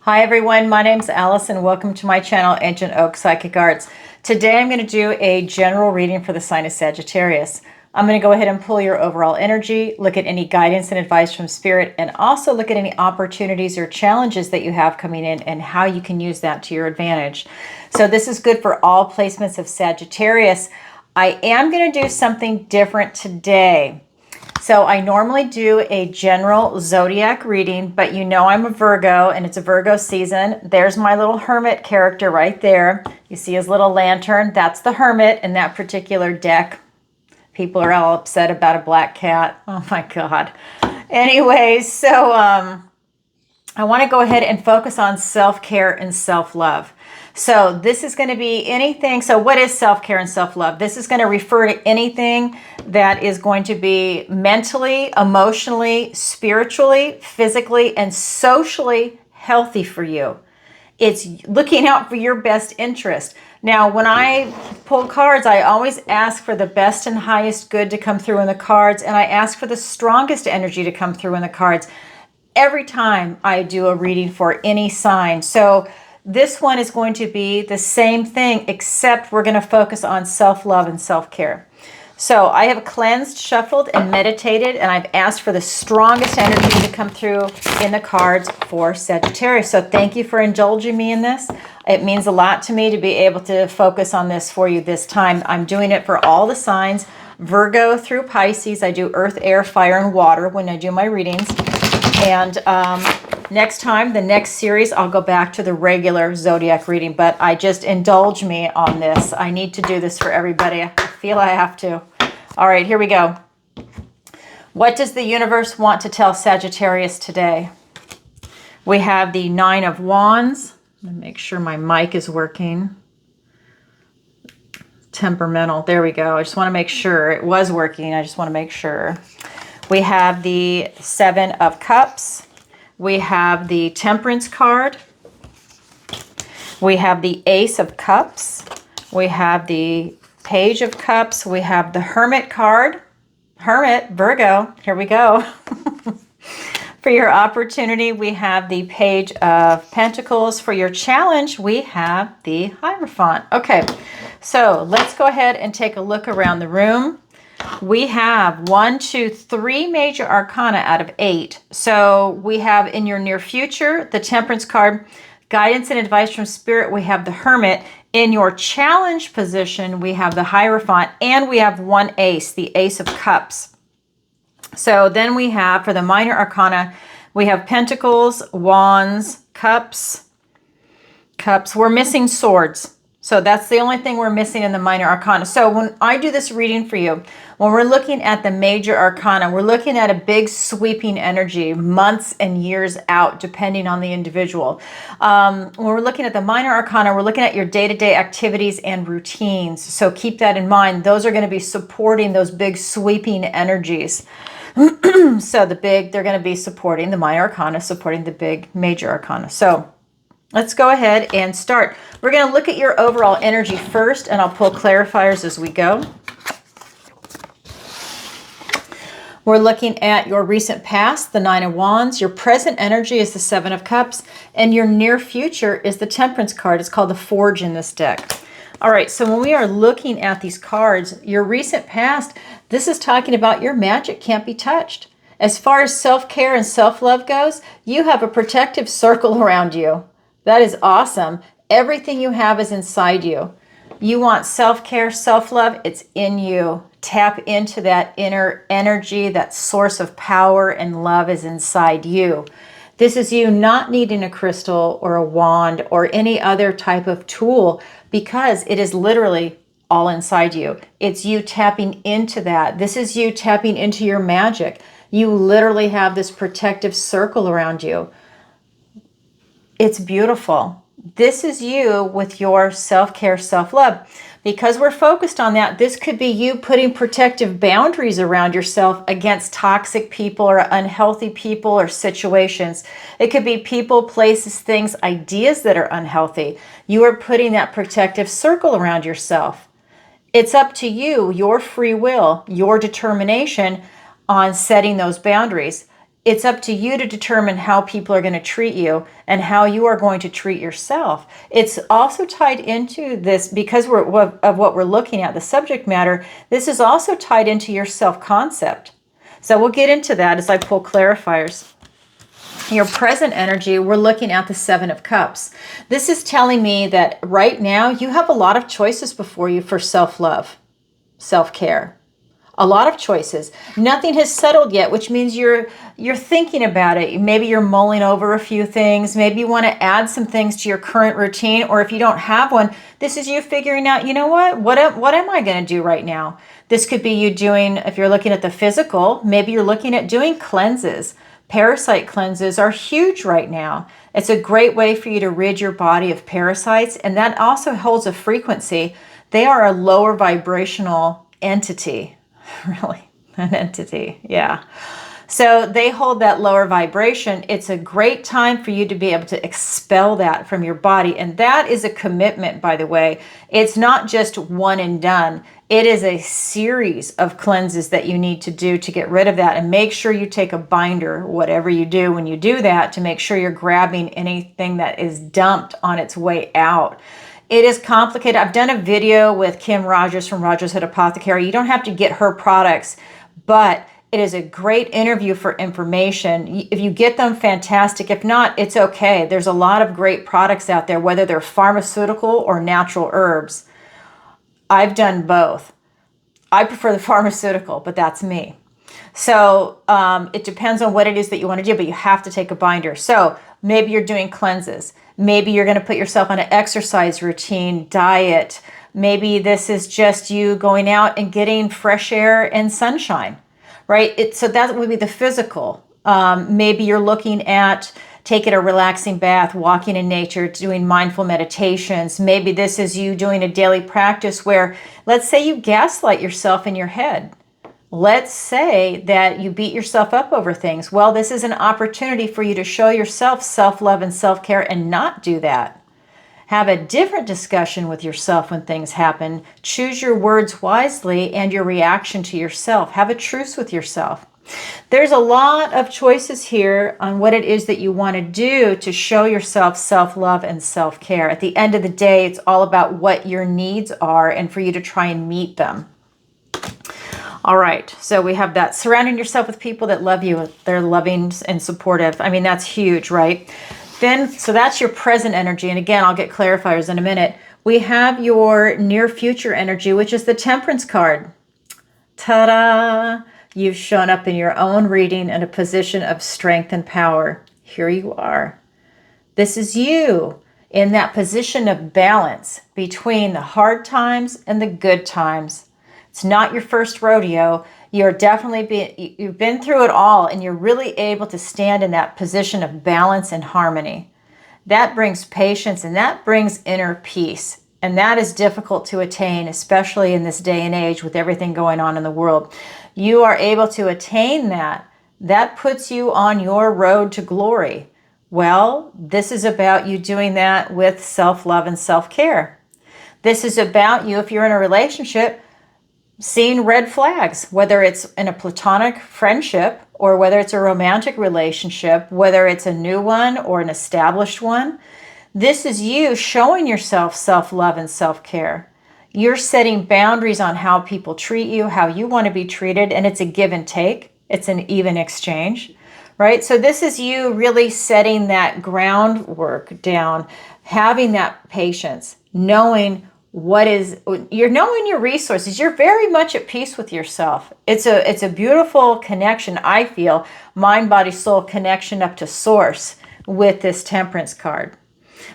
Hi everyone, my name's Alison. Welcome to my channel, Ancient Oak Psychic Arts. Today I'm going to do a general reading for the sign of Sagittarius. I'm going to go ahead and pull your overall energy, look at any guidance and advice from Spirit, and also look at any opportunities or challenges that you have coming in and how you can use that to your advantage. So this is good for all placements of Sagittarius. I am going to do something different today. So I normally do a general zodiac reading, but you know I'm a Virgo and it's a Virgo season. There's my little hermit character right there. You see his little lantern. That's the hermit in that particular deck. People are all upset about a black cat. Oh my God. Anyways, so I want to go ahead and focus on self-care and self-love. So this is going to be anything. So what is self-care and self-love? This is going to refer to anything that is going to be mentally, emotionally, spiritually, physically, and socially healthy for you. It's looking out for your best interest. Now, when I pull cards, I always ask for the best and highest good to come through in the cards, and I ask for the strongest energy to come through in the cards every time I do a reading for any sign. So this one is going to be the same thing, except we're going to focus on self-love and self-care. So I have cleansed, shuffled, and meditated, and I've asked for the strongest energy to come through in the cards for Sagittarius. So thank you for indulging me in this. It means a lot to me to be able to focus on this for you this time. I'm doing it for all the signs, Virgo through Pisces. I do earth, air, fire, and water when I do my readings. And next time, the next series, I'll go back to the regular zodiac reading, but I just indulge me on this. I need to do this for everybody. I feel I have to. All right, here we go. What does the universe want to tell Sagittarius today? We have the Nine of Wands. Let me make sure my mic is working. Temperamental. There we go. I just want to make sure it was working. I just want to make sure. We have the Seven of Cups. We have the Temperance card. We have the Ace of Cups. We have the Page of Cups. We have the Hermit card. Hermit, Virgo. Here we go. For your opportunity, we have the Page of Pentacles. For your challenge, we have the Hierophant. Okay, so let's go ahead and take a look around the room. We have 1, 2, 3 major arcana out of 8. So we have in your near future, the Temperance card, guidance and advice from Spirit. We have the Hermit. In your challenge position, we have the Hierophant, and we have one Ace, the Ace of Cups. So then we have, for the minor arcana, we have Pentacles, Wands, Cups. We're missing Swords. So that's the only thing we're missing in the minor arcana. So when I do this reading for you, when we're looking at the major arcana, we're looking at a big sweeping energy, months and years out, depending on the individual. When we're looking at the minor arcana, we're looking at your day-to-day activities and routines. So keep that in mind. Those are going to be supporting those big sweeping energies. So they're going to be supporting the minor arcana, supporting the big major arcana. So let's go ahead and start. We're going to look at your overall energy first, and I'll pull clarifiers as we go. We're looking at your recent past, the Nine of Wands. Your present energy is the Seven of Cups, and your near future is the Temperance card. It's called the Forge in this deck. All right, so when we are looking at these cards, your recent past, this is talking about your magic can't be touched. As far as self-care and self-love goes, you have a protective circle around you. That is awesome. Everything you have is inside you. You want self-care, self-love, it's in you. Tap into that inner energy, that source of power and love is inside you. This is you not needing a crystal or a wand or any other type of tool, because it is literally all inside you. It's you tapping into that. This is you tapping into your magic. You literally have this protective circle around you. It's beautiful. This is you with your self-care, self-love. Because we're focused on that, this could be you putting protective boundaries around yourself against toxic people or unhealthy people or situations. It could be people, places, things, ideas that are unhealthy. You are putting that protective circle around yourself. It's up to you, your free will, your determination on setting those boundaries. It's up to you to determine how people are going to treat you and how you are going to treat yourself. It's also tied into this because of what we're looking at, the subject matter. This is also tied into your self-concept. So we'll get into that as I pull clarifiers. Your present energy, we're looking at the Seven of Cups. This is telling me that right now you have a lot of choices before you for self-love, self-care. A lot of choices. Nothing has settled yet, which means you're thinking about it. Maybe you're mulling over a few things. Maybe you want to add some things to your current routine, or if you don't have one, this is you figuring out, you know what am I going to do right now? This could be you doing, if you're looking at the physical, maybe you're looking at doing cleanses. Parasite cleanses are huge right now. It's a great way for you to rid your body of parasites, and that also holds a frequency. They are a lower vibrational entity. Really, an entity, yeah. So they hold that lower vibration. It's a great time for you to be able to expel that from your body. And that is a commitment, by the way. It's not just one and done. It is a series of cleanses that you need to do to get rid of that. And make sure you take a binder, whatever you do when you do that, to make sure you're grabbing anything that is dumped on its way out. It is complicated. I've done a video with Kim Rogers from Rogers Head Apothecary. You don't have to get her products, but it is a great interview for information. If you get them, fantastic. If not, it's okay. There's a lot of great products out there, whether they're pharmaceutical or natural herbs. I've done both. I prefer the pharmaceutical, but that's me. So it depends on what it is that you want to do, but you have to take a binder. So maybe you're doing cleanses. Maybe you're going to put yourself on an exercise routine, diet. Maybe this is just you going out and getting fresh air and sunshine, right? So that would be the physical. Maybe you're looking at taking a relaxing bath, walking in nature, doing mindful meditations. Maybe this is you doing a daily practice where, let's say you gaslight yourself in your head. Let's say that you beat yourself up over things. Well, this is an opportunity for you to show yourself self-love and self-care and not do that. Have a different discussion with yourself when things happen. Choose your words wisely and your reaction to yourself. Have a truce with yourself. There's a lot of choices here on what it is that you want to do to show yourself self-love and self-care. At the end of the day, it's all about what your needs are and for you to try and meet them. All right, so we have that. Surrounding yourself with people that love you. They're loving and supportive. I mean, that's huge, right? Then, so that's your present energy. And again, I'll get clarifiers in a minute. We have your near future energy, which is the Temperance card. Ta-da! You've shown up in your own reading in a position of strength and power. Here you are. This is you in that position of balance between the hard times and the good times. It's not your first rodeo. You've been through it all, and you're really able to stand in that position of balance and harmony. That brings patience, and that brings inner peace. And that is difficult to attain, especially in this day and age with everything going on in the world. You are able to attain that. That puts you on your road to glory. Well, this is about you doing that with self-love and self-care. This is about you, if you're in a relationship, seeing red flags, whether it's in a platonic friendship or whether it's a romantic relationship, whether it's a new one or an established one. This is you showing yourself self-love and self-care. You're setting boundaries on how people treat you, how you want to be treated, and it's a give and take. It's an even exchange, right? So this is you really setting that groundwork down, having that patience, knowing you're knowing your resources. You're very much at peace with yourself. It's a beautiful connection, I feel, mind, body, soul connection up to source with this Temperance card.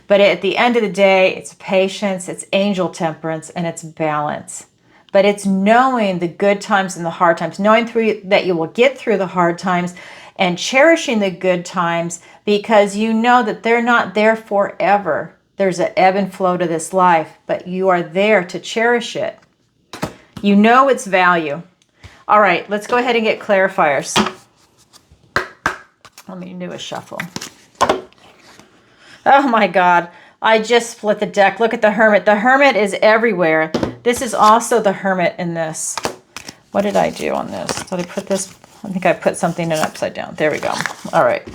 But at the end of the day, it's patience, it's angel temperance, and it's balance. But it's knowing the good times and the hard times, knowing that you will get through the hard times and cherishing the good times because you know that they're not there forever. There's an ebb and flow to this life, but you are there to cherish it. You know its value. All right, let's go ahead and get clarifiers. Let me do a shuffle. Oh my God, I just split the deck. Look at the Hermit. The Hermit is everywhere. This is also the Hermit in this. What did I do on this? Did I put this? I think I put something in upside down. There we go. All right.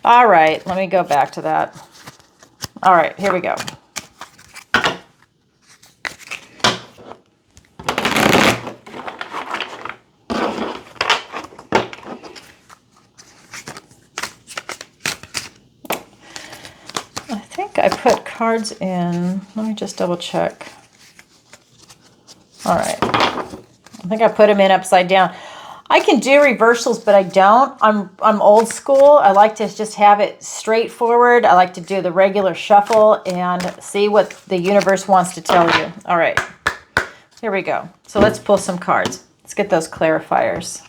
All right, let me go back to that. All right, here we go. I think I put cards in. Let me just double check. All right. I think I put them in upside down. I can do reversals, but I don't. I'm old school. I like to just have it straightforward. I like to do the regular shuffle and see what the universe wants to tell you. All right, here we go. So let's pull some cards. Let's get those clarifiers.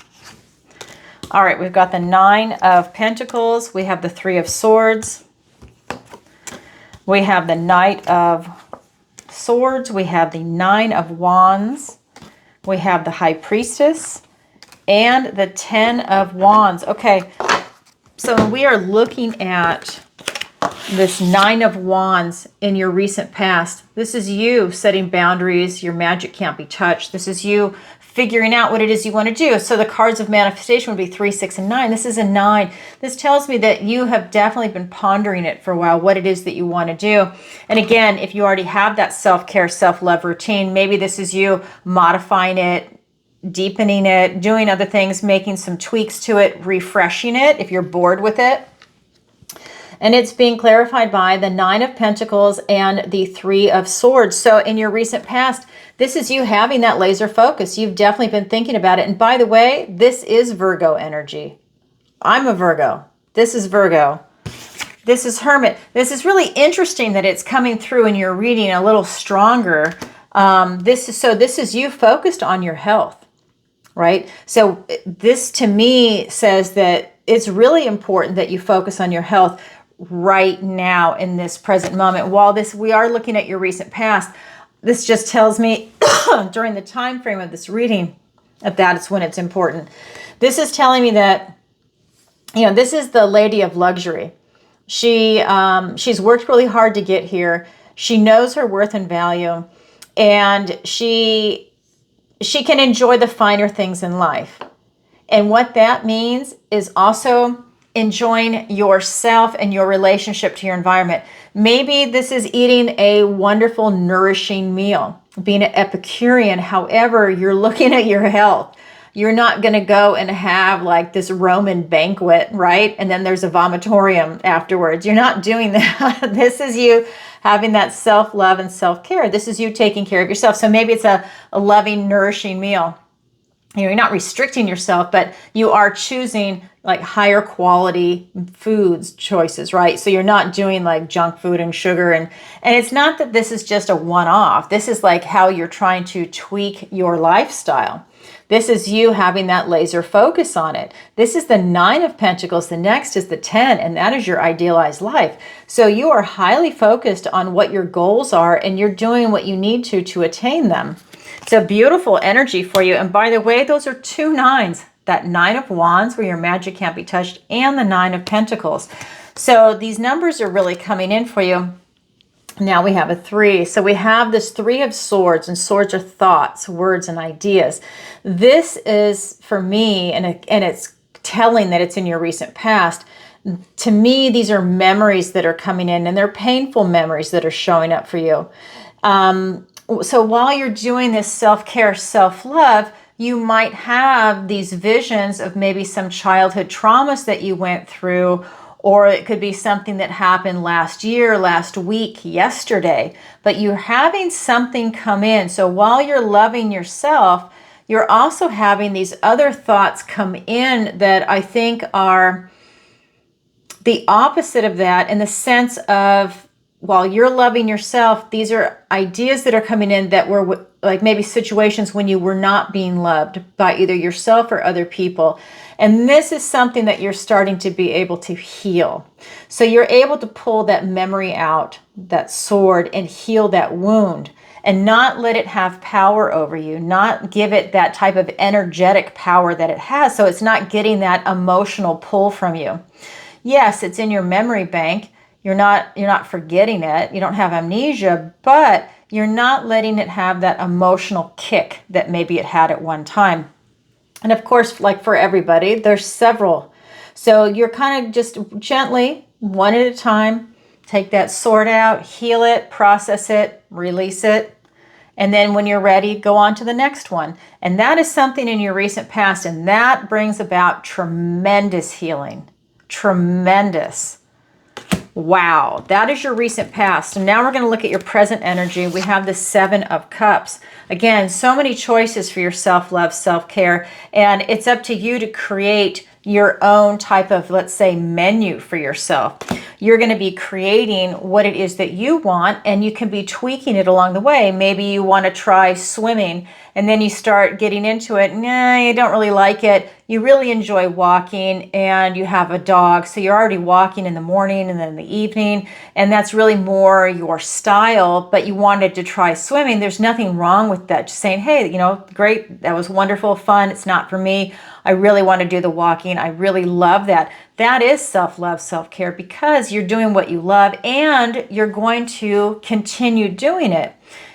All right, we've got the 9 of Pentacles. We have the 3 of Swords. We have the Knight of Swords. We have the 9 of Wands. We have the High Priestess. And the 10 of Wands. Okay, so we are looking at this 9 of Wands in your recent past. This is you setting boundaries. Your magic can't be touched. This is you figuring out what it is you want to do. So the cards of manifestation would be 3, 6, and 9. This is a 9. This tells me that you have definitely been pondering it for a while, what it is that you want to do. And again, if you already have that self-care, self-love routine, maybe this is you modifying it, deepening it, doing other things, making some tweaks to it, refreshing it if you're bored with it. And it's being clarified by the 9 of Pentacles and the 3 of Swords. So in your recent past, this is you having that laser focus. You've definitely been thinking about it. And by the way, this is Virgo energy. I'm a Virgo. This is Virgo. This is Hermit. This is really interesting that it's coming through in your reading a little stronger. This is you focused on your health. Right? So this to me says that it's really important that you focus on your health right now in this present moment. While we are looking at your recent past, this just tells me during the time frame of this reading that is when it's important. This is telling me that, you know, this is the Lady of Luxury. She's worked really hard to get here. She knows her worth and value, and she can enjoy the finer things in life. And what that means is also enjoying yourself and your relationship to your environment. Maybe this is eating a wonderful, nourishing meal, being an Epicurean. However, you're looking at your health. You're not going to go and have like this Roman banquet, right? And then there's a vomitorium afterwards. You're not doing that. This is you having that self-love and self-care. This is you taking care of yourself. So maybe it's a loving, nourishing meal. You know, you're not restricting yourself, but you are choosing like higher quality foods choices, right? So you're not doing like junk food and sugar. And it's not that this is just a one-off. This is like how you're trying to tweak your lifestyle. This is you having that laser focus on it. This is the 9 of Pentacles. The next is the 10, and that is your idealized life. So you are highly focused on what your goals are, and you're doing what you need to attain them. It's a beautiful energy for you. And by the way, those are 2 9s. That 9 of Wands, where your magic can't be touched, and the 9 of Pentacles. So these numbers are really coming in for you. Now we have a 3. So we have this 3 of Swords, and swords are thoughts, words, and ideas. This is for me, and it's telling that it's in your recent past. To me, these are memories that are coming in, and they're painful memories that are showing up for you. So while you're doing this self-care, self-love, you might have these visions of maybe some childhood traumas that you went through, or it could be something that happened last year, last week, yesterday, but you're having something come in. So while you're loving yourself, you're also having these other thoughts come in that I think are the opposite of that, in the sense of, while you're loving yourself, these are ideas that are coming in that were like maybe situations when you were not being loved by either yourself or other people. And this is something that you're starting to be able to heal. So you're able to pull that memory out, that sword, and heal that wound, and not let it have power over you, not give it that type of energetic power that it has. So it's not getting that emotional pull from you. Yes, it's in your memory bank. You're not forgetting it. You don't have amnesia, but you're not letting it have that emotional kick that maybe it had at one time. And of course, like for everybody, there's several. So you're kind of just gently, one at a time, take that sword out, heal it, process it, release it. And then when you're ready, go on to the next one. And that is something in your recent past, and that brings about tremendous healing. Tremendous. Wow, that is your recent past. And now we're going to look at your present energy. We have the 7 of Cups. Again, so many choices for your self-love, self-care, and it's up to you to create your own type of, let's say, menu for yourself. You're going to be creating what it is that you want, and you can be tweaking it along the way. Maybe you want to try swimming, and then you start getting into it. Nah, you don't really like it. You really enjoy walking, and you have a dog, so you're already walking in the morning and then in the evening, and that's really more your style, but you wanted to try swimming. There's nothing wrong with that. Just saying, hey, you know, great, that was wonderful, fun. It's not for me. I really want to do the walking. I really love that. That is self-love, self-care, because you're doing what you love and you're going to continue doing it.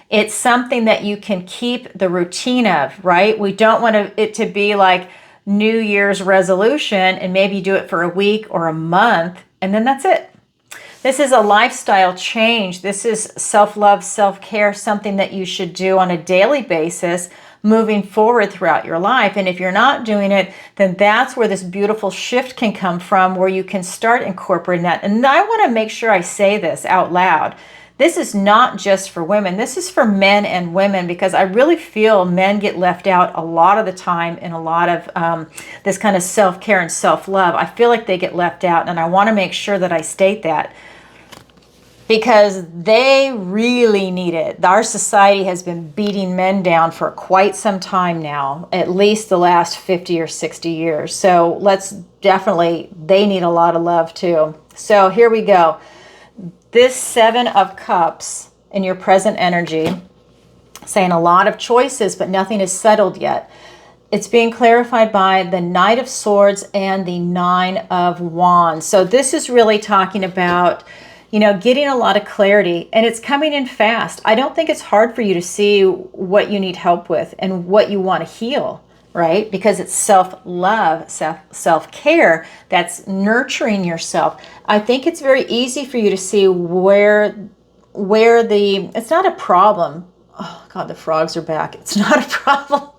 It's something that you can keep the routine of, right? We don't want it to be like New Year's resolution and maybe do it for a week or a month and then that's it. This is a lifestyle change. This is self-love, self-care, something that you should do on a daily basis moving forward throughout your life. And if you're not doing it, then that's where this beautiful shift can come from, where you can start incorporating that. And I want to make sure I say this out loud. This is not just for women. This is for men and women, because I really feel men get left out a lot of the time in a lot of this kind of self-care and self-love. I feel like they get left out, and I want to make sure that I state that, because they really need it. Our society has been beating men down for quite some time now, at least the last 50 or 60 years. So they need a lot of love too. So here we go. This 7 of Cups in your present energy, saying a lot of choices, but nothing is settled yet. It's being clarified by the Knight of Swords and the 9 of Wands. So this is really talking about, you know, getting a lot of clarity, and it's coming in fast. I don't think it's hard for you to see what you need help with and what you want to heal, right? Because it's self-love, self-care, that's nurturing yourself. I think it's very easy for you to see where it's not a problem. Oh God, the frogs are back. It's not a problem.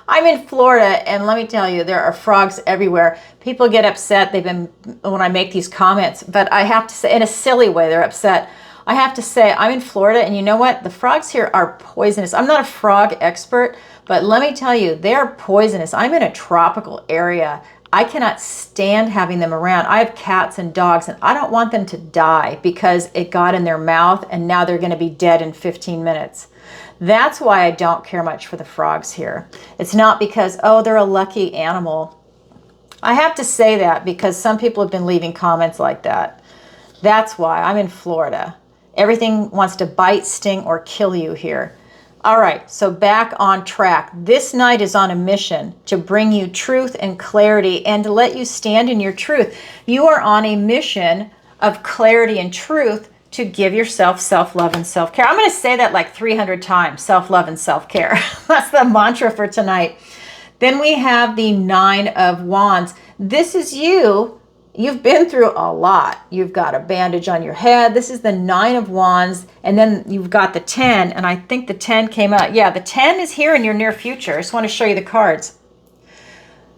I'm in Florida, and let me tell you, there are frogs everywhere. People get upset when I make these comments, but I have to say, in a silly way, they're upset. I have to say, I'm in Florida, and you know what? The frogs here are poisonous. I'm not a frog expert, but let me tell you, they're poisonous. I'm in a tropical area. I cannot stand having them around. I have cats and dogs, and I don't want them to die because it got in their mouth, and now they're going to be dead in 15 minutes. That's why I don't care much for the frogs here. It's not because, oh, they're a lucky animal. I have to say that because some people have been leaving comments like that. That's why I'm in Florida. Everything wants to bite, sting, or kill you here. All right, so back on track. This night is on a mission to bring you truth and clarity and to let you stand in your truth. You are on a mission of clarity and truth to give yourself self-love and self-care. I'm going to say that like 300 times, self-love and self-care. That's the mantra for tonight. Then we have the 9 of Wands. This is you. You've been through a lot. You've got a bandage on your head. This is the 9 of Wands. And then you've got the 10. And I think the 10 came out. Yeah, the 10 is here in your near future. I just want to show you the cards.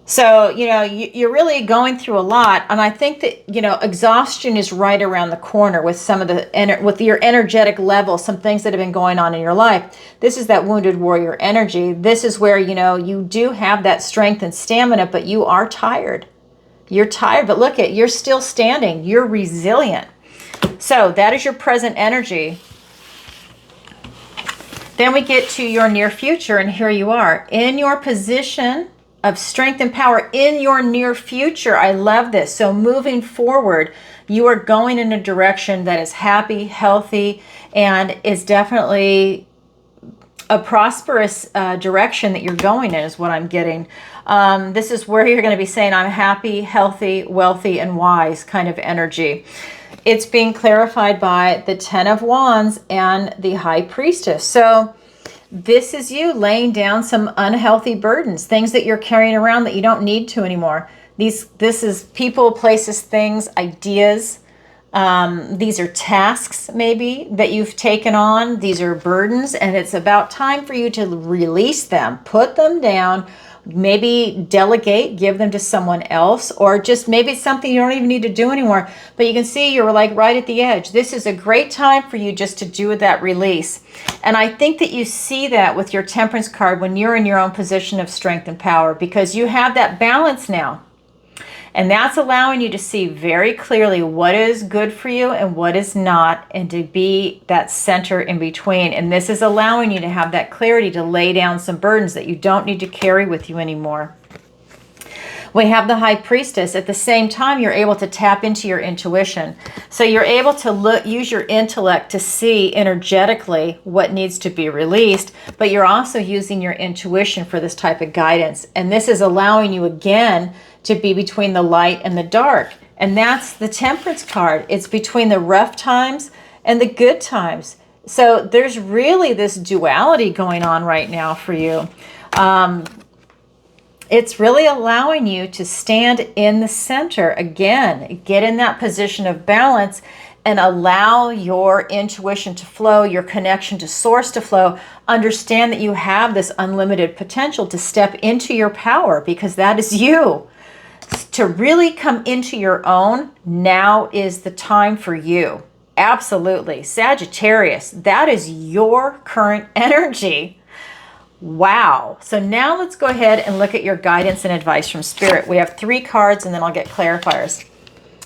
So, you know, you're really going through a lot. And I think that, you know, exhaustion is right around the corner with some of with your energetic level, some things that have been going on in your life. This is that wounded warrior energy. This is where, you know, you do have that strength and stamina, but you are tired. You're tired, but look you're still standing. You're resilient. So that is your present energy. Then we get to your near future, and here you are in your position of strength and power in your near future. I love this. So moving forward, you are going in a direction that is happy, healthy, and is definitely a prosperous direction that you're going in is what I'm getting. This is where you're going to be saying, I'm happy, healthy, wealthy, and wise kind of energy. It's being clarified by the 10 of Wands and the High Priestess. So This is you laying down some unhealthy burdens, things that you're carrying around that you don't need to anymore. This is people, places, things, ideas. These are tasks maybe that you've taken on. These are burdens, and it's about time for you to release them, put them down, maybe delegate, give them to someone else, or just maybe it's something you don't even need to do anymore. But you can see you're like right at the edge. This is a great time for you just to do that release. And I think that you see that with your Temperance card when you're in your own position of strength and power, because you have that balance now. And that's allowing you to see very clearly what is good for you and what is not, and to be that center in between. And this is allowing you to have that clarity to lay down some burdens that you don't need to carry with you anymore. We have the High Priestess. At the same time, you're able to tap into your intuition. So you're able to use your intellect to see energetically what needs to be released, but you're also using your intuition for this type of guidance. And this is allowing you again to be between the light and the dark. And that's the Temperance card. It's between the rough times and the good times. So there's really this duality going on right now for you. It's really allowing you to stand in the center again, get in that position of balance, and allow your intuition to flow, your connection to source to flow. Understand that you have this unlimited potential to step into your power, because that is you. To really come into your own, now is the time for you. Absolutely. Sagittarius, that is your current energy. Wow. So now let's go ahead and look at your guidance and advice from Spirit. We have 3 cards, and then I'll get clarifiers.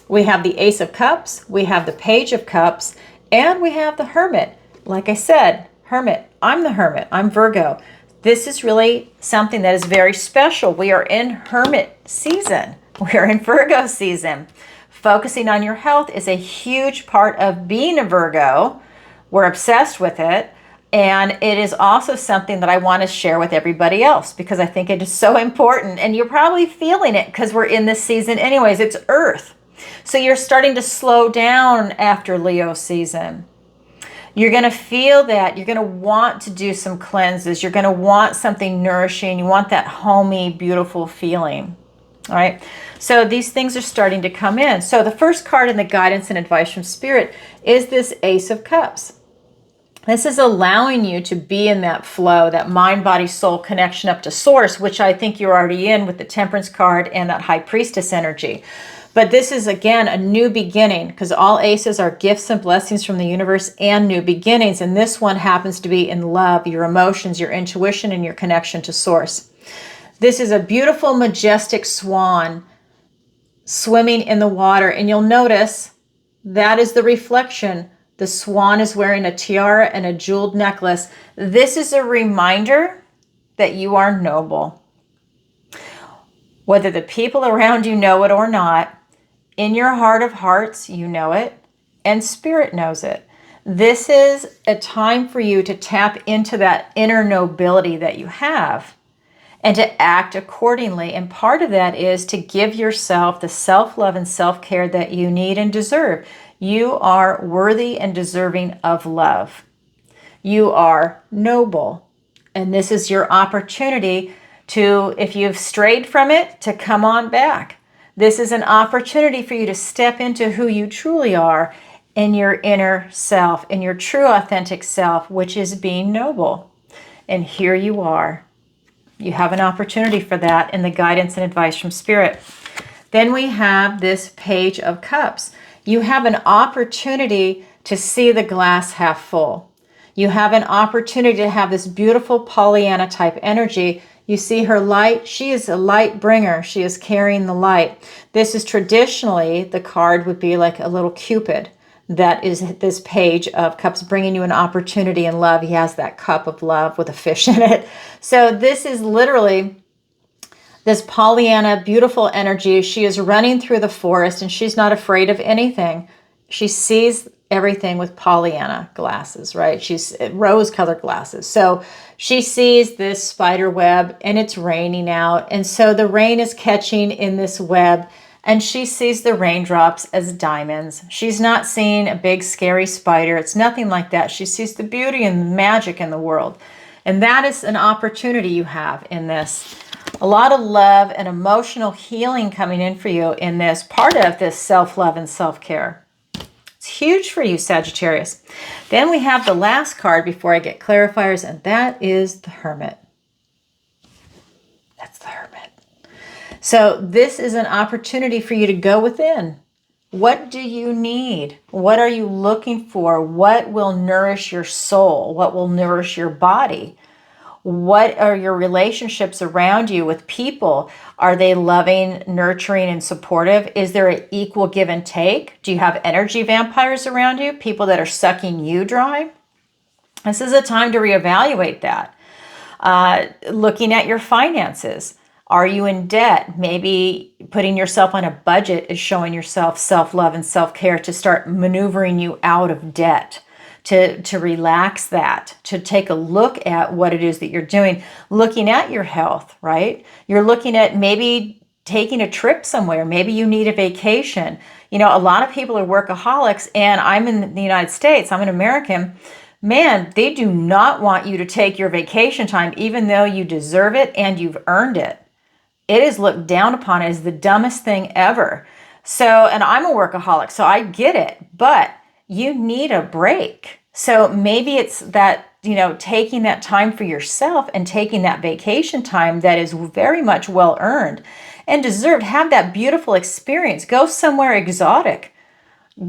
We have the Ace of Cups, we have the Page of Cups, and we have the Hermit. Like I said, Hermit. I'm the Hermit. I'm Virgo. This is really something that is very special. We are in Hermit season. We are in Virgo season. Focusing on your health is a huge part of being a Virgo. We're obsessed with it. And it is also something that I want to share with everybody else, because I think it is so important. And you're probably feeling it because we're in this season anyways. It's Earth. So you're starting to slow down after Leo season. You're going to feel that. You're going to want to do some cleanses. You're going to want something nourishing. You want that homey, beautiful feeling. All right. So these things are starting to come in. So the first card in the guidance and advice from Spirit is this Ace of Cups. This is allowing you to be in that flow, that mind, body, soul connection up to source, which I think you're already in with the Temperance card and that High Priestess energy. But this is, again, a new beginning, because all aces are gifts and blessings from the universe and new beginnings. And this one happens to be in love, your emotions, your intuition, and your connection to source. This is a beautiful, majestic swan swimming in the water. And you'll notice that is the reflection. The swan is wearing a tiara and a jeweled necklace. This is a reminder that you are noble. Whether the people around you know it or not, in your heart of hearts, you know it, and Spirit knows it. This is a time for you to tap into that inner nobility that you have and to act accordingly. And part of that is to give yourself the self-love and self-care that you need and deserve. You are worthy and deserving of love. You are noble. And this is your opportunity to, if you've strayed from it, to come on back. This is an opportunity for you to step into who you truly are in your inner self, in your true authentic self, which is being noble. And here you are. You have an opportunity for that in the guidance and advice from Spirit. Then we have this Page of Cups. You have an opportunity to see the glass half full. You have an opportunity to have this beautiful Pollyanna type energy. You see her light. She is a light bringer. She is carrying the light. This is traditionally, the card would be like a little Cupid. That is this Page of Cups, bringing you an opportunity in love. He has that cup of love with a fish in it. So this is literally this Pollyanna, beautiful energy. She is running through the forest and she's not afraid of anything. She sees everything with Pollyanna glasses, right? She's rose-colored glasses. So she sees this spider web and it's raining out. And so the rain is catching in this web and she sees the raindrops as diamonds. She's not seeing a big scary spider. It's nothing like that. She sees the beauty and the magic in the world. And that is an opportunity you have in this. A lot of love and emotional healing coming in for you in this part of this self-love and self-care. It's huge for you, Sagittarius. Then we have the last card before I get clarifiers, and that is the Hermit. That's the Hermit. So this is an opportunity for you to go within. What do you need? What are you looking for? What will nourish your soul? What will nourish your body? What are your relationships around you with people? Are they loving, nurturing, and supportive? Is there an equal give and take? Do you have energy vampires around you? People that are sucking you dry? This is a time to reevaluate that. Looking at your finances. Are you in debt? Maybe putting yourself on a budget is showing yourself self-love and self-care to start maneuvering you out of debt. To relax that, to take a look at what it is that you're doing, looking at your health, right? You're looking at maybe taking a trip somewhere. Maybe you need a vacation. You know, a lot of people are workaholics, and I'm in the United States, I'm an American. Man, they do not want you to take your vacation time, even though you deserve it and you've earned it. It is looked down upon as the dumbest thing ever. So, and I'm a workaholic, so I get it, but you need a break. So maybe it's that, you know, taking that time for yourself and taking that vacation time that is very much well earned and deserved. Have that beautiful experience. Go somewhere exotic.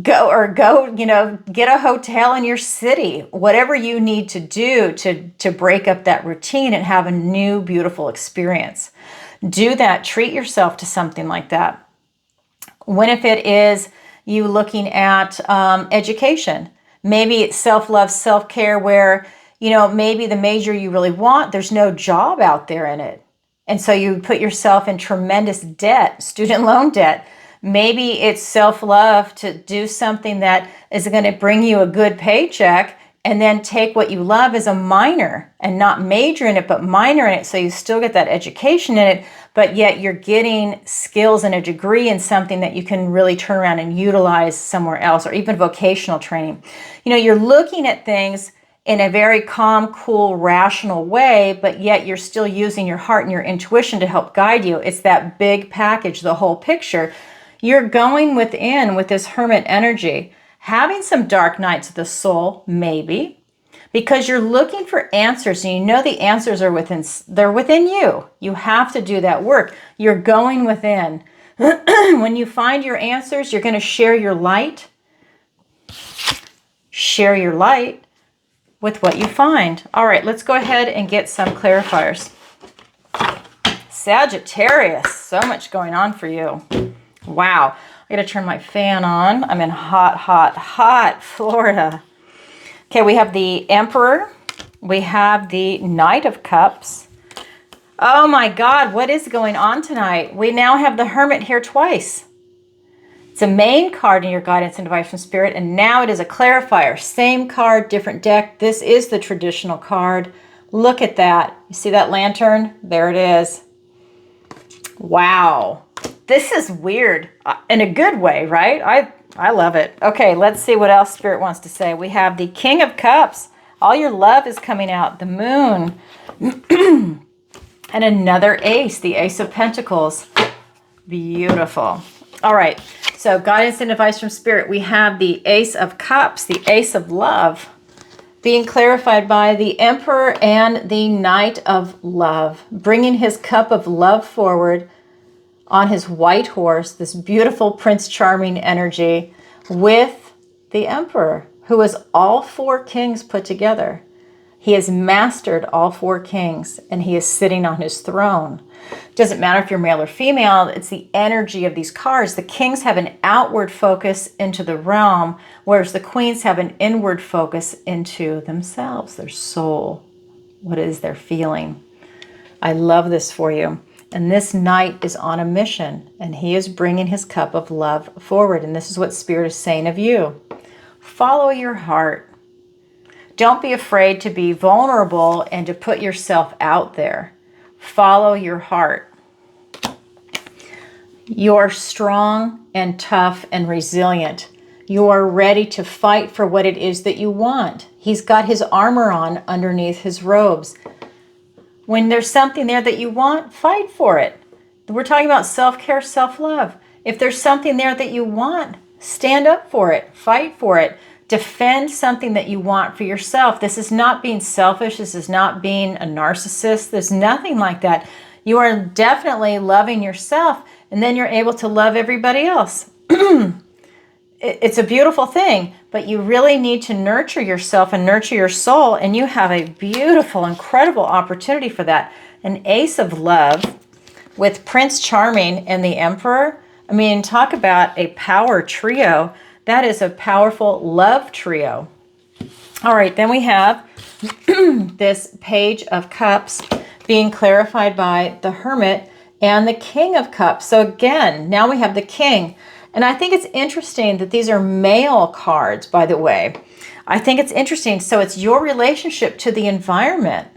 Go, you know, get a hotel in your city. Whatever you need to do to break up that routine and have a new beautiful experience. Do that. Treat yourself to something like that. When if it is you looking at education, maybe it's self-love, self-care where, you know, maybe the major you really want, there's no job out there in it. And so you put yourself in tremendous debt, student loan debt. Maybe it's self-love to do something that is going to bring you a good paycheck and then take what you love as a minor and not major in it, but minor in it. So you still get that education in it, but yet you're getting skills and a degree in something that you can really turn around and utilize somewhere else, or even vocational training. You know, you're looking at things in a very calm, cool, rational way, but yet you're still using your heart and your intuition to help guide you. It's that big package, the whole picture. You're going within with this Hermit energy, having some dark nights of the soul, maybe, because you're looking for answers and you know the answers are they're within you. You have to do that work. You're going within. When you find your answers, you're going to share your light. Share your light with what you find. All right, let's go ahead and get some clarifiers. Sagittarius, so much going on for you. Wow. I gotta turn my fan on. I'm in hot, hot, hot Florida. Okay, we have the Emperor. We have the Knight of Cups. Oh my God, what is going on tonight? We now have the Hermit here twice. It's a main card in your guidance and advice from Spirit, and now it is a clarifier. Same card, different deck. This is the traditional card. Look at that. You see that lantern? There it is. Wow. This is weird in a good way, right? I love it. Okay, let's see what else Spirit wants to say. We have the King of Cups. All your love is coming out. The Moon. And another Ace, the Ace of Pentacles. Beautiful. All right, so guidance and advice from Spirit. We have the Ace of Cups, the Ace of Love, being clarified by the Emperor and the Knight of Love, bringing his cup of love forward on his white horse, this beautiful Prince Charming energy with the Emperor, who is all four kings put together. He has mastered all four kings, and he is sitting on his throne. Doesn't matter if you're male or female, it's the energy of these cards. The kings have an outward focus into the realm, whereas the queens have an inward focus into themselves, their soul. What is their feeling? I love this for you. And this knight is on a mission, and he is bringing his cup of love forward. And this is what Spirit is saying of you. Follow your heart. Don't be afraid to be vulnerable and to put yourself out there. Follow your heart. You're strong and tough and resilient. You are ready to fight for what it is that you want. He's got his armor on underneath his robes. When there's something there that you want, fight for it. We're talking about self-care, self-love. If there's something there that you want, stand up for it, fight for it, defend something that you want for yourself. This is not being selfish. This is not being a narcissist. There's nothing like that. You are definitely loving yourself, and then you're able to love everybody else. It's a beautiful thing, but you really need to nurture yourself and nurture your soul, and you have a beautiful, incredible opportunity for that. An Ace of Love with Prince Charming and the Emperor. I mean, talk about a power trio. That is a powerful love trio. All right, then we have this Page of Cups being clarified by the Hermit and the King of Cups. So again, now we have the King. And I think it's interesting that these are male cards, by the way. I think it's interesting. So it's your relationship to the environment.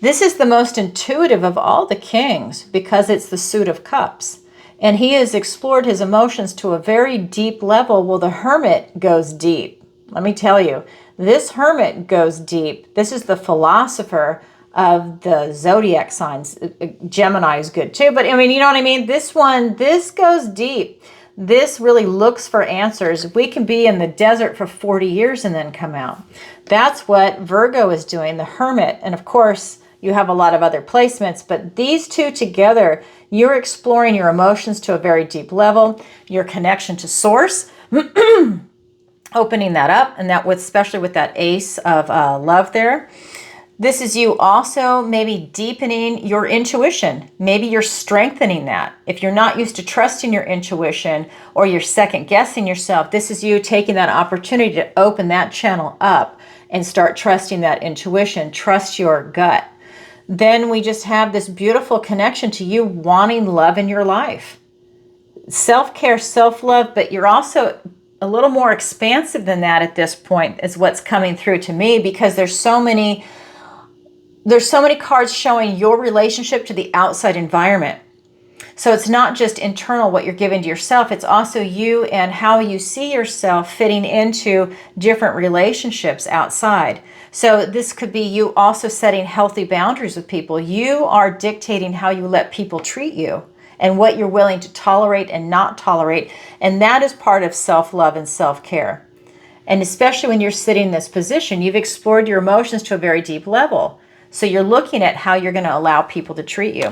This is the most intuitive of all the kings because it's the Suit of Cups. And he has explored his emotions to a very deep level. Well, the Hermit goes deep. Let me tell you, this Hermit goes deep. This is the philosopher of the zodiac signs. Gemini is good too. But I mean, you know what I mean? This goes deep. This really looks for answers. We can be in the desert for 40 years and then come out. That's what Virgo is doing, the Hermit. And of course, you have a lot of other placements, but these two together, you're exploring your emotions to a very deep level, your connection to source, opening that up, and that with, especially with that Ace of Love there. This is you also maybe deepening your intuition. Maybe you're strengthening that. If you're not used to trusting your intuition or you're second guessing yourself, this is you taking that opportunity to open that channel up and start trusting that intuition. Trust your gut. Then we just have this beautiful connection to you wanting love in your life. Self-care, self-love, but you're also a little more expansive than that at this point is what's coming through to me, because there's so many cards showing your relationship to the outside environment. So it's not just internal, what you're giving to yourself. It's also you and how you see yourself fitting into different relationships outside. So this could be you also setting healthy boundaries with people. You are dictating how you let people treat you and what you're willing to tolerate and not tolerate. And that is part of self-love and self-care. And especially when you're sitting in this position, you've explored your emotions to a very deep level. So you're looking at how you're going to allow people to treat you.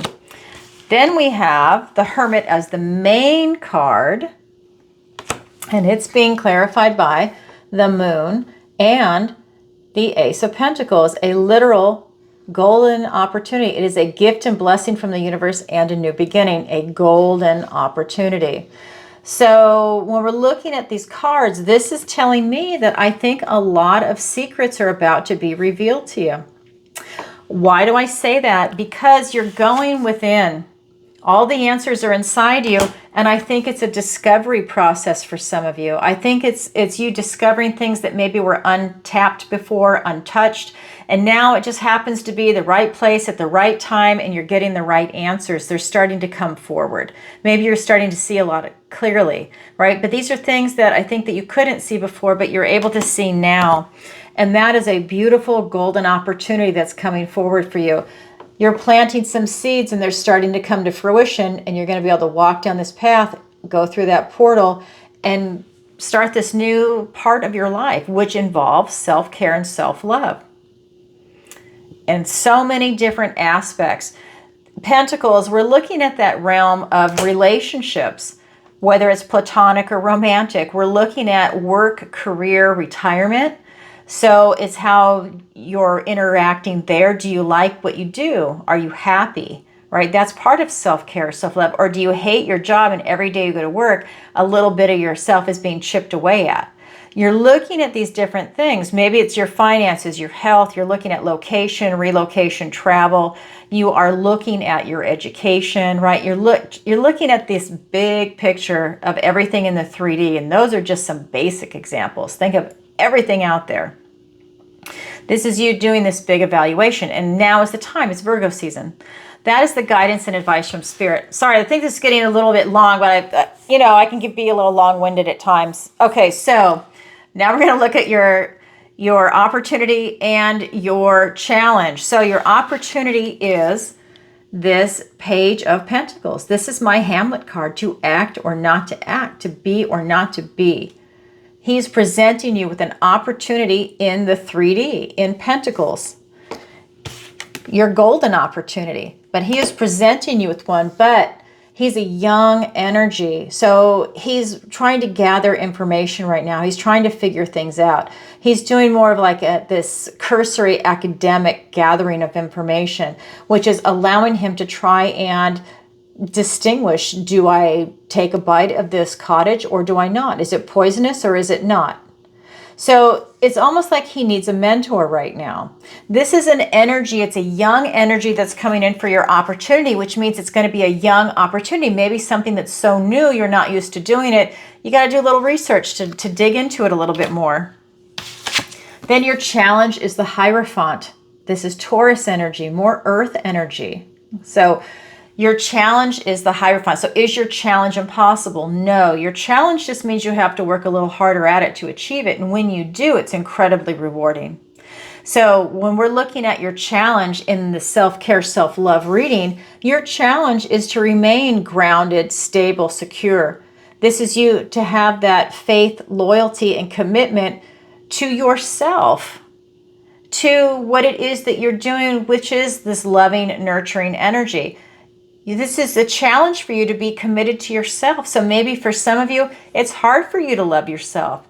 Then we have the Hermit as the main card, and it's being clarified by the Moon and the Ace of Pentacles, a literal golden opportunity. It is a gift and blessing from the universe and a new beginning, a golden opportunity. So when we're looking at these cards, this is telling me that I think a lot of secrets are about to be revealed to you. Why do I say that? Because you're going within. All the answers are inside you, and I think it's a discovery process for some of you. I think it's you discovering things that maybe were untapped before, untouched, and now it just happens to be the right place at the right time, and you're getting the right answers. They're starting to come forward. Maybe you're starting to see a lot clearly, right? But these are things that I think that you couldn't see before, but you're able to see now. And that is a beautiful golden opportunity that's coming forward for you. You're planting some seeds and they're starting to come to fruition, and you're going to be able to walk down this path, go through that portal, and start this new part of your life, which involves self-care and self-love. And so many different aspects. Pentacles, we're looking at that realm of relationships, whether it's platonic or romantic. We're looking at work, career, retirement. So it's how you're interacting there. Do you like what you do? Are you happy? Right? That's part of self-care, self-love. Or do you hate your job and every day you go to work, a little bit of yourself is being chipped away at? You're looking at these different things. Maybe it's your finances, your health. You're looking at location, relocation, travel. You are looking at your education, right? You're looking at this big picture of everything in the 3D. And those are just some basic examples. Think of everything out there. This is you doing this big evaluation, and now is the time. It's Virgo season. That is the guidance and advice from Spirit. Sorry, I think this is getting a little bit long, but I can be a little long-winded at times. Okay, so now we're going to look at your opportunity and your challenge. So your opportunity is this Page of Pentacles. This is my Hamlet card, to act or not to act, to be or not to be. He's presenting you with an opportunity in the 3D, in Pentacles. Your golden opportunity. But he is presenting you with one, but he's a young energy. So he's trying to gather information right now. He's trying to figure things out. He's doing more of like this cursory academic gathering of information, which is allowing him to try and distinguish, do I take a bite of this cottage or do I not? Is it poisonous or is it not? So it's almost like he needs a mentor right now. This is an energy, it's a young energy that's coming in for your opportunity, which means it's going to be a young opportunity, maybe something that's so new you're not used to doing it. You got to do a little research to dig into it a little bit more. Then your challenge is the Hierophant. This is Taurus energy, more earth energy. So your challenge is the Hierophant. So is your challenge impossible? No. Your challenge just means you have to work a little harder at it to achieve it. And when you do, it's incredibly rewarding. So when we're looking at your challenge in the self-care, self-love reading, your challenge is to remain grounded, stable, secure. This is you to have that faith, loyalty, and commitment to yourself, to what it is that you're doing, which is this loving, nurturing energy. This is a challenge for you to be committed to yourself. So maybe for some of you, it's hard for you to love yourself.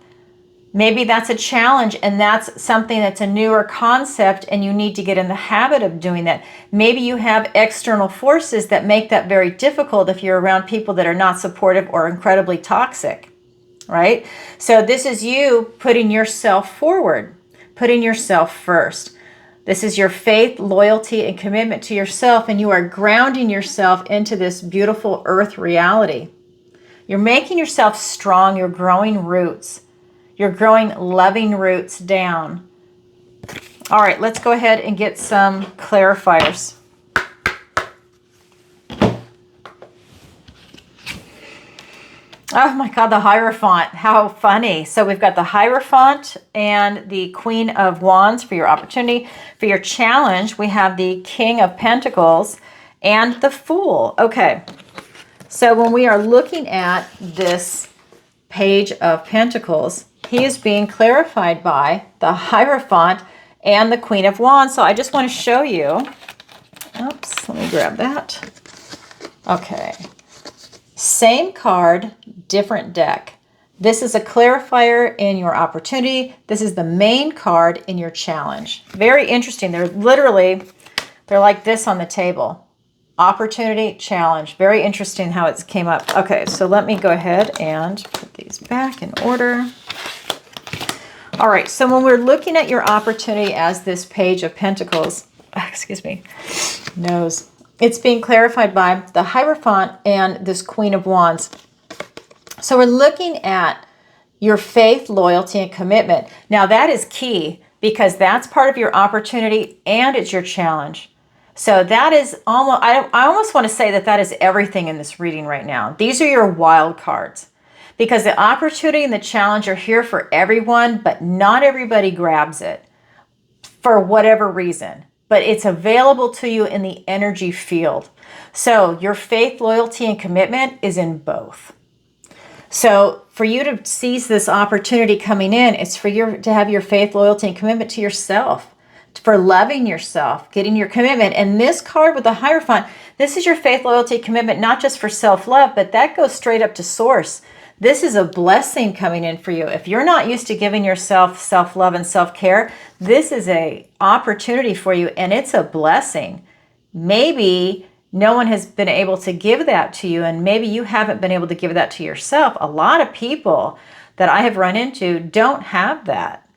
Maybe that's a challenge and that's something that's a newer concept and you need to get in the habit of doing that. Maybe you have external forces that make that very difficult if you're around people that are not supportive or incredibly toxic, right? So this is you putting yourself forward, putting yourself first. This is your faith, loyalty, and commitment to yourself, and you are grounding yourself into this beautiful earth reality. You're making yourself strong. You're growing roots. You're growing loving roots down. All right, let's go ahead and get some clarifiers. Oh my God, the Hierophant. How funny. So we've got the Hierophant and the Queen of Wands for your opportunity. For your challenge, we have the King of Pentacles and the Fool. Okay, so when we are looking at this Page of Pentacles, he is being clarified by the Hierophant and the Queen of Wands. So I just want to show you. Oops, let me grab that. Okay. Same card, different deck. This is a clarifier in your opportunity. This is the main card in your challenge. Very interesting. They're like this on the table. Opportunity, challenge. Very interesting how it came up. Okay, so let me go ahead and put these back in order. All right, so when we're looking at your opportunity as this Page of Pentacles, excuse me, nose. It's being clarified by the Hierophant and this Queen of Wands. So we're looking at your faith, loyalty, and commitment. Now that is key because that's part of your opportunity and it's your challenge. So that is almost, I almost want to say that is everything in this reading right now. These are your wild cards because the opportunity and the challenge are here for everyone, but not everybody grabs it for whatever reason. But it's available to you in the energy field. So your faith, loyalty, and commitment is in both. So for you to seize this opportunity coming in, it's for you to have your faith, loyalty, and commitment to yourself, for loving yourself, getting your commitment. And this card with the Hierophant, this is your faith, loyalty, commitment, not just for self-love, but that goes straight up to source. This is a blessing coming in for you. If you're not used to giving yourself self-love and self-care, this is an opportunity for you, and it's a blessing. Maybe no one has been able to give that to you, and maybe you haven't been able to give that to yourself. A lot of people that I have run into don't have that.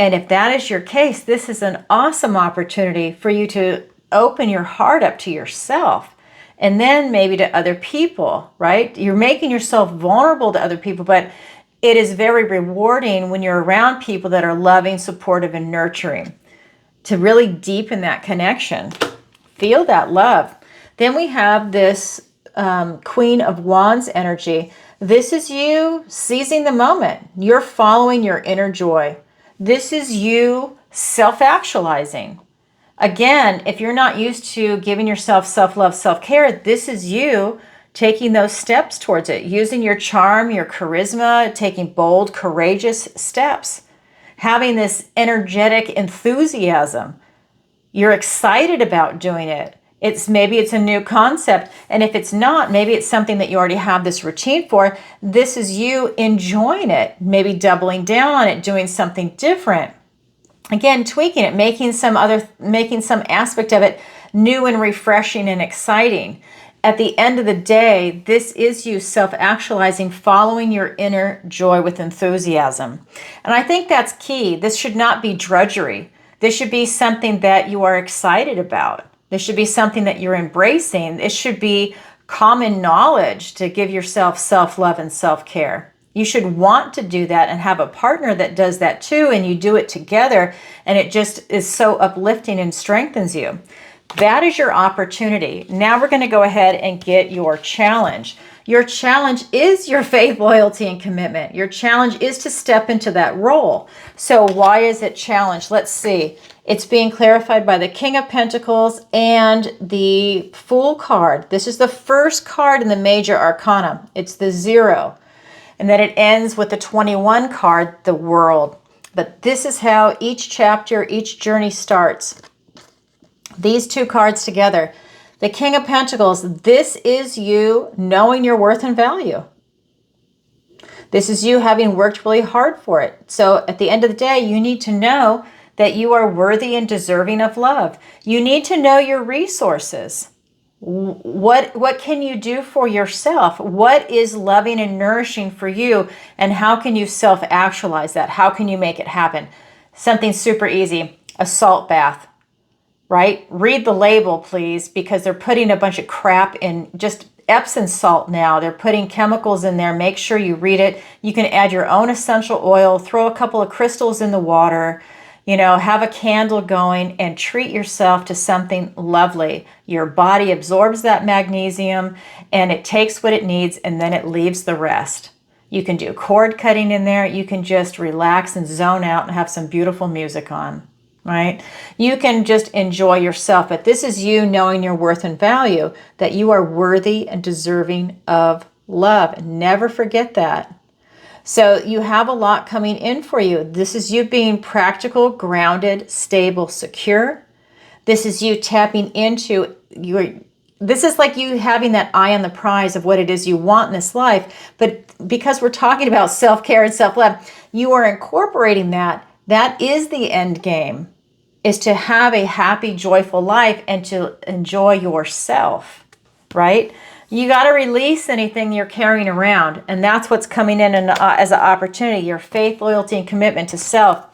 And if that is your case, this is an awesome opportunity for you to open your heart up to yourself. And then maybe to other people, right? You're making yourself vulnerable to other people, but it is very rewarding when you're around people that are loving, supportive, and nurturing to really deepen that connection. Feel that love. Then we have this Queen of Wands energy. This is you seizing the moment. You're following your inner joy. This is you self-actualizing. Again, if you're not used to giving yourself self-love, self-care, this is you taking those steps towards it, using your charm, your charisma, taking bold, courageous steps, having this energetic enthusiasm. You're excited about doing it. Maybe it's a new concept, and if it's not, maybe it's something that you already have this routine for. This is you enjoying it, maybe doubling down on it, doing something different. Again, tweaking it, making some aspect of it new and refreshing and exciting. At the end of the day, this is you self-actualizing, following your inner joy with enthusiasm. And I think that's key. This should not be drudgery. This should be something that you are excited about. This should be something that you're embracing. It should be common knowledge to give yourself self-love and self-care. You should want to do that and have a partner that does that too, and you do it together, and it just is so uplifting and strengthens you. That is your opportunity. Now we're going to go ahead and get your challenge. Your challenge is your faith, loyalty, and commitment. Your challenge is to step into that role. So why is it challenged? Let's see. It's being clarified by the King of Pentacles and the Fool card. This is the first card in the major arcana. It's the 0. And then it ends with the 21 card, the World. But this is how each chapter, each journey starts. These two cards together. The King of Pentacles, this is you knowing your worth and value. This is you having worked really hard for it. So at the end of the day, you need to know that you are worthy and deserving of love. You need to know your resources. What can you do for yourself? What is loving and nourishing for you? And how can you self-actualize that? How can you make it happen? Something super easy, a salt bath. Right? Read the label, please, because they're putting a bunch of crap in, just Epsom salt now. They're putting chemicals in there. Make sure you read it. You can add your own essential oil, throw a couple of crystals in the water, have a candle going and treat yourself to something lovely. Your body absorbs that magnesium and it takes what it needs and then it leaves the rest. You can do cord cutting in there. You can just relax and zone out and have some beautiful music on. Right? You can just enjoy yourself, but this is you knowing your worth and value, that you are worthy and deserving of love. Never forget that. So you have a lot coming in for you. This is you being practical, grounded, stable, secure. This is you tapping into this is like you having that eye on the prize of what it is you want in this life. But because we're talking about self-care and self-love, you are incorporating that. That is the end game, is to have a happy, joyful life and to enjoy yourself, right? You got to release anything you're carrying around, and that's what's coming in as an opportunity, your faith, loyalty, and commitment to self.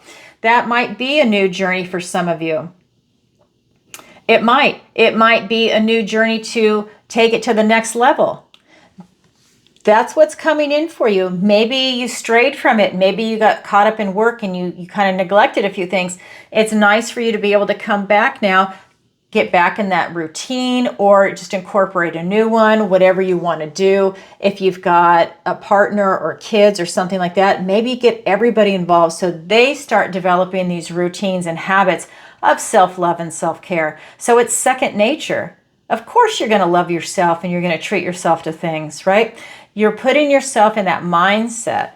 That might be a new journey for some of you. It might be a new journey to take it to the next level. That's what's coming in for you. Maybe you strayed from it. Maybe you got caught up in work and you kind of neglected a few things. It's nice for you to be able to come back now, get back in that routine, or just incorporate a new one, whatever you want to do. If you've got a partner or kids or something like that, maybe get everybody involved so they start developing these routines and habits of self-love and self-care. So it's second nature. Of course you're going to love yourself and you're going to treat yourself to things, right? You're putting yourself in that mindset.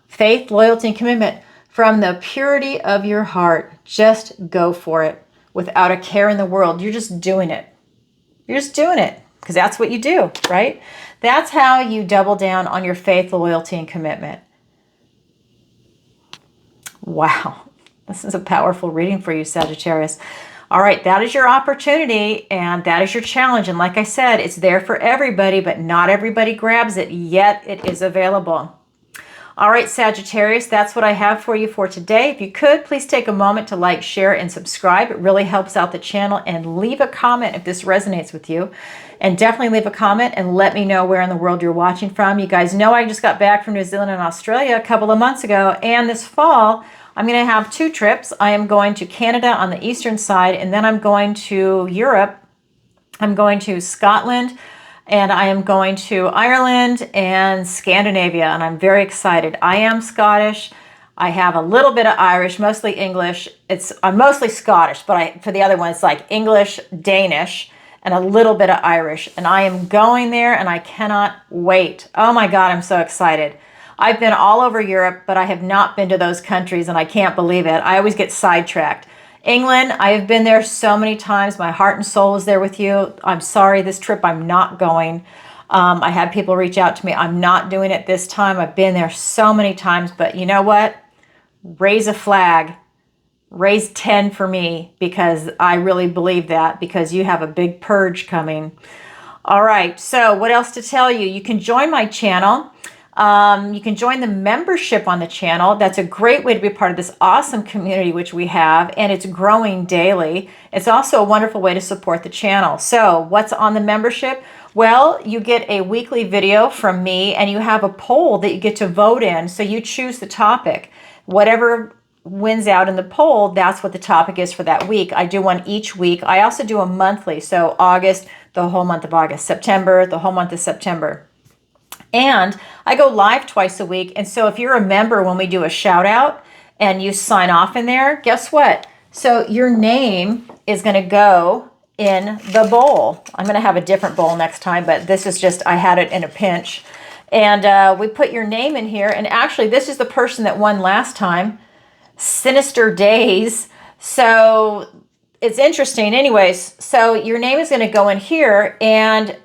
Faith, loyalty, and commitment from the purity of your heart. Just go for it without a care in the world. You're just doing it. You're just doing it because that's what you do, right? That's how you double down on your faith, loyalty, and commitment. Wow. This is a powerful reading for you, Sagittarius. All right, that is your opportunity and that is your challenge. And like I said, it's there for everybody, but not everybody grabs it, yet it is available. All right, Sagittarius, that's what I have for you for today. If you could, please take a moment to like, share, and subscribe. It really helps out the channel. And leave a comment if this resonates with you. And definitely leave a comment and let me know where in the world you're watching from. You guys know I just got back from New Zealand and Australia a couple of months ago. And this fall, I'm going to have 2 trips. I am going to Canada on the eastern side, and then I'm going to Europe I'm going to Scotland, and I am going to Ireland and Scandinavia, and I'm very excited. I am Scottish. I have a little bit of Irish, mostly English. I'm mostly Scottish, but for the other one, it's like English, Danish, and a little bit of Irish. And I am going there, and I cannot wait. Oh my God, I'm so excited. I've been all over Europe, but I have not been to those countries, and I can't believe it. I always get sidetracked. England, I have been there so many times. My heart and soul is there with you. I'm sorry, this trip I'm not going. I had people reach out to me. I'm not doing it this time. I've been there so many times, but you know what? Raise a flag. Raise 10 for me, because I really believe that, because you have a big purge coming. All right, so what else to tell you? You can join my channel. You can join the membership on the channel. That's a great way to be part of this awesome community which we have, and it's growing daily. It's also a wonderful way to support the channel. So what's on the membership? Well, you get a weekly video from me, and you have a poll that you get to vote in. So you choose the topic. Whatever wins out in the poll, that's what the topic is for that week. I do one each week. I also do a monthly. So August, the whole month of August. September, the whole month of September. And I go live twice a week. And so if you're a member, when we do a shout out and you sign off in there, guess what? So your name is going to go in the bowl. I'm going to have a different bowl next time, but this is just, I had it in a pinch. And we put your name in here. And actually, this is the person that won last time, Sinister Days. So it's interesting. Anyways, so your name is going to go in here. And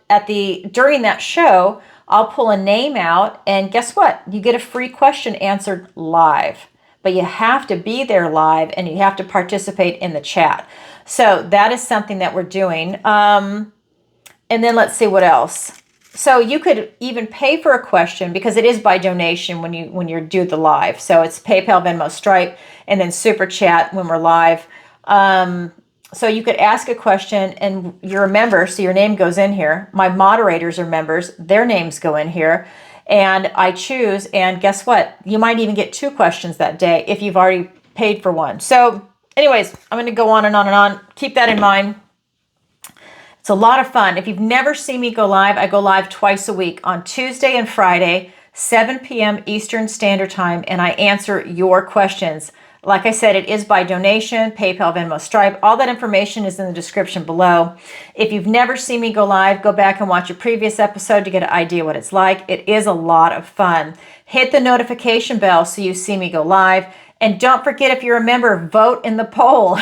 during that show, I'll pull a name out, and guess what? You get a free question answered live, but you have to be there live, and you have to participate in the chat. So that is something that we're doing. And then let's see what else. So you could even pay for a question, because it is by donation when you do the live. So it's PayPal, Venmo, Stripe, and then SuperChat when we're live. So you could ask a question, and you're a member, so your name goes in here. My moderators are members. Their names go in here. And I choose, and guess what? You might even get 2 questions that day if you've already paid for one. So anyways, I'm going to go on and on and on. Keep that in mind. It's a lot of fun. If you've never seen me go live, I go live twice a week on Tuesday and Friday, 7 p.m. Eastern Standard Time, and I answer your questions. Like I said, it is by donation, PayPal, Venmo, Stripe. All that information is in the description below. If you've never seen me go live, go back and watch a previous episode to get an idea what it's like. It is a lot of fun. Hit the notification bell so you see me go live. And don't forget, if you're a member, vote in the poll.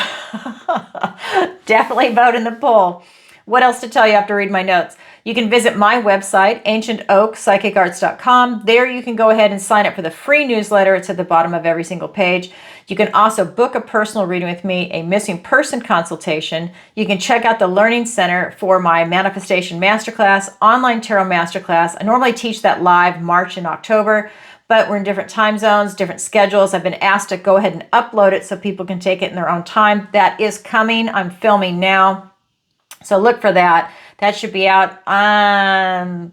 Definitely vote in the poll. What else to tell you after read my notes? You can visit my website, ancientoakpsychicarts.com. There you can go ahead and sign up for the free newsletter. It's at the bottom of every single page. You can also book a personal reading with me, a missing person consultation. You can check out the Learning Center for my Manifestation Masterclass, online tarot masterclass. I normally teach that live March and October, but we're in different time zones, different schedules. I've been asked to go ahead and upload it so people can take it in their own time. That is coming. I'm filming now. So look for that. That should be out end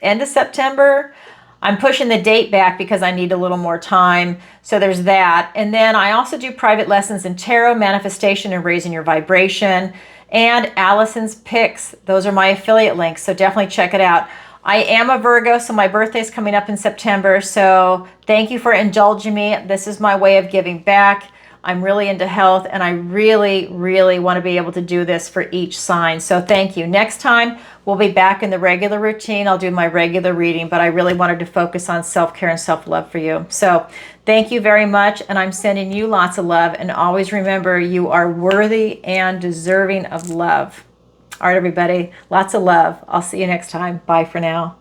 of September. I'm pushing the date back because I need a little more time. So there's that. And then I also do private lessons in tarot, manifestation, and raising your vibration. And Alison's picks. Those are my affiliate links. So definitely check it out. I am a Virgo, so my birthday is coming up in September. So thank you for indulging me. This is my way of giving back. I'm really into health, and I really, really want to be able to do this for each sign. So thank you. Next time, we'll be back in the regular routine. I'll do my regular reading, but I really wanted to focus on self-care and self-love for you. So thank you very much, and I'm sending you lots of love. And always remember, you are worthy and deserving of love. All right, everybody, lots of love. I'll see you next time. Bye for now.